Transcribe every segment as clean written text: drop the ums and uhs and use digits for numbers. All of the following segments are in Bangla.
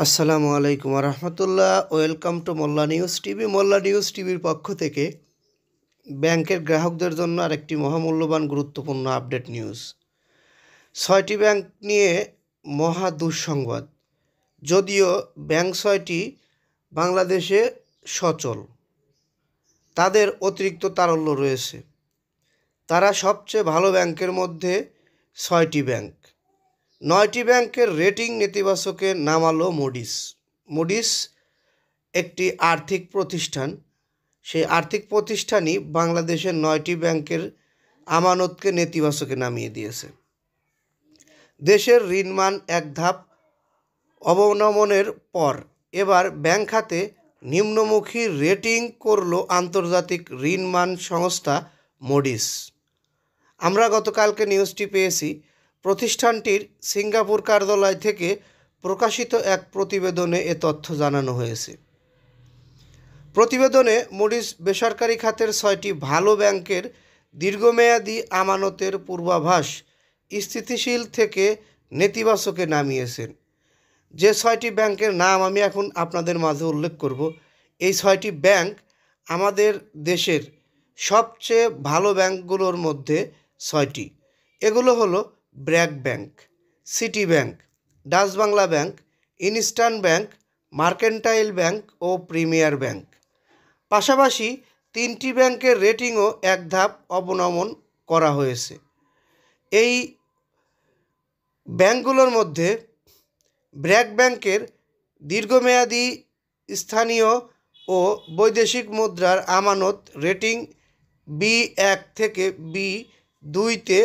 আসসালামু আলাইকুম রহমতুল্লাহ। Welcome to Molla news TV. Molla news টিভির পক্ষ থেকে ব্যাংকের গ্রাহকদের জন্য আরেকটি মহামূল্যবান গুরুত্বপূর্ণ আপডেট নিউজ। 6টি ব্যাংক নিয়ে মহা দুঃসংবাদ। যদিও ব্যাংক 6টি বাংলাদেশে সচল, তাদের অতিরিক্ত তারল্য রয়েছে। তারা সবচেয়ে ভালো ব্যাংকের মধ্যে 6টি ব্যাংক। 9টি ব্যাংকের রেটিং নেতিবাচকে নামালো মুডিস। মুডিস একটি আর্থিক প্রতিষ্ঠান। সেই আর্থিক প্রতিষ্ঠানই বাংলাদেশের 9টি ব্যাংকের আমানতকে নেতিবাচকে নামিয়ে দিয়েছে। দেশের ঋণমান এক ধাপ অবনমনের পর এবার ব্যাংক খাতে নিম্নমুখী রেটিং করল আন্তর্জাতিক ঋণমান সংস্থা মুডিস। আমরা গতকালকে নিউজটি পেয়েছি। প্রতিষ্ঠানটির সিঙ্গাপুর কার্যালয় থেকে প্রকাশিত এক প্রতিবেদনে এ তথ্য জানানো হয়েছে। প্রতিবেদনে মুডিস বেসরকারি খাতের 6টি ভালো ব্যাংকের দীর্ঘমেয়াদী আমানতের পূর্বাভাস স্থিতিশীল থেকে নেতিবাচকে নামিয়েছেন। যে 6টি ব্যাংকের নাম আমি এখন আপনাদের মাঝে উল্লেখ করব, এই 6টি ব্যাংক আমাদের দেশের সবচেয়ে ভালো ব্যাংকগুলোর মধ্যে 6টি। এগুলো হলো BRAC Bank, City Bank, Dutch Bangla Bank, Eastern Bank, Mercantile Bank ও প্রিমিয়ার ব্যাংক। পাশাপাশি 3টি ব্যাংকের রেটিংও এক ধাপ অবনমন করা হয়েছে। এই ব্যাংকগুলোর মধ্যে ব্র্যাক ব্যাংকের দীর্ঘমেয়াদী স্থানীয় ও বৈদেশিক মুদ্রার আমানত রেটিং B1 থেকে B2-তে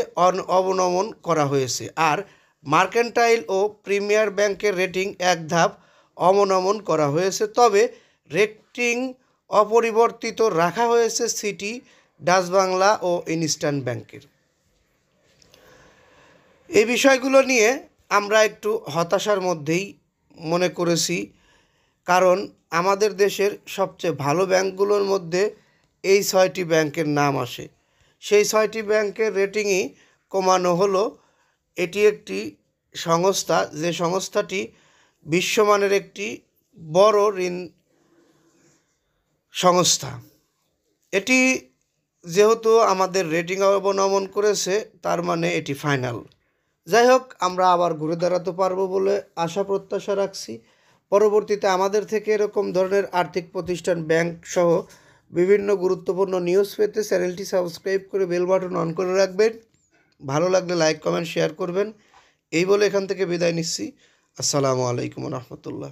অবনমন করা হয়েছে, আর মার্কেন্টাইল ও প্রিমিয়ার ব্যাংকের রেটিং এক ধাপ অবনমন করা হয়েছে। তবে রেটিং অপরিবর্তিত রাখা হয়েছে সিটি, ডাচ বাংলা ও ইনস্টার্ন ব্যাংকের। এই বিষয়গুলো নিয়ে আমরা একটু হতাশার মধ্যেই মনে করেছি, কারণ আমাদের দেশের সবচেয়ে ভালো ব্যাংকগুলোর মধ্যে এই 6টি ব্যাংকের নাম আসে। সেই 6টি ব্যাংকের রেটিংই কমানো হলো। এটি একটি সংস্থা, যে সংস্থাটি বিশ্বমানের একটি বড় ঋণ সংস্থা। এটি যেহেতু আমাদের রেটিং অবনমন করেছে, তার মানে এটি ফাইনাল। যাই হোক, আমরা আবার ঘুরে দাঁড়াতে পারবো বলে আশা প্রত্যাশা রাখছি। পরবর্তীতে আমাদের থেকে এরকম ধরনের আর্থিক প্রতিষ্ঠান, ব্যাংক সহ বিভিন্ন গুরুত্বপূর্ণ নিউজ পেতে চ্যানেলটি সাবস্ক্রাইব করে বেল বাটন অন করে রাখবেন। ভালো লাগলে লাইক, কমেন্ট, শেয়ার করবেন। এই বলে এখান থেকে বিদায় নিচ্ছি। আসসালামু আলাইকুম রহমতুল্লাহ।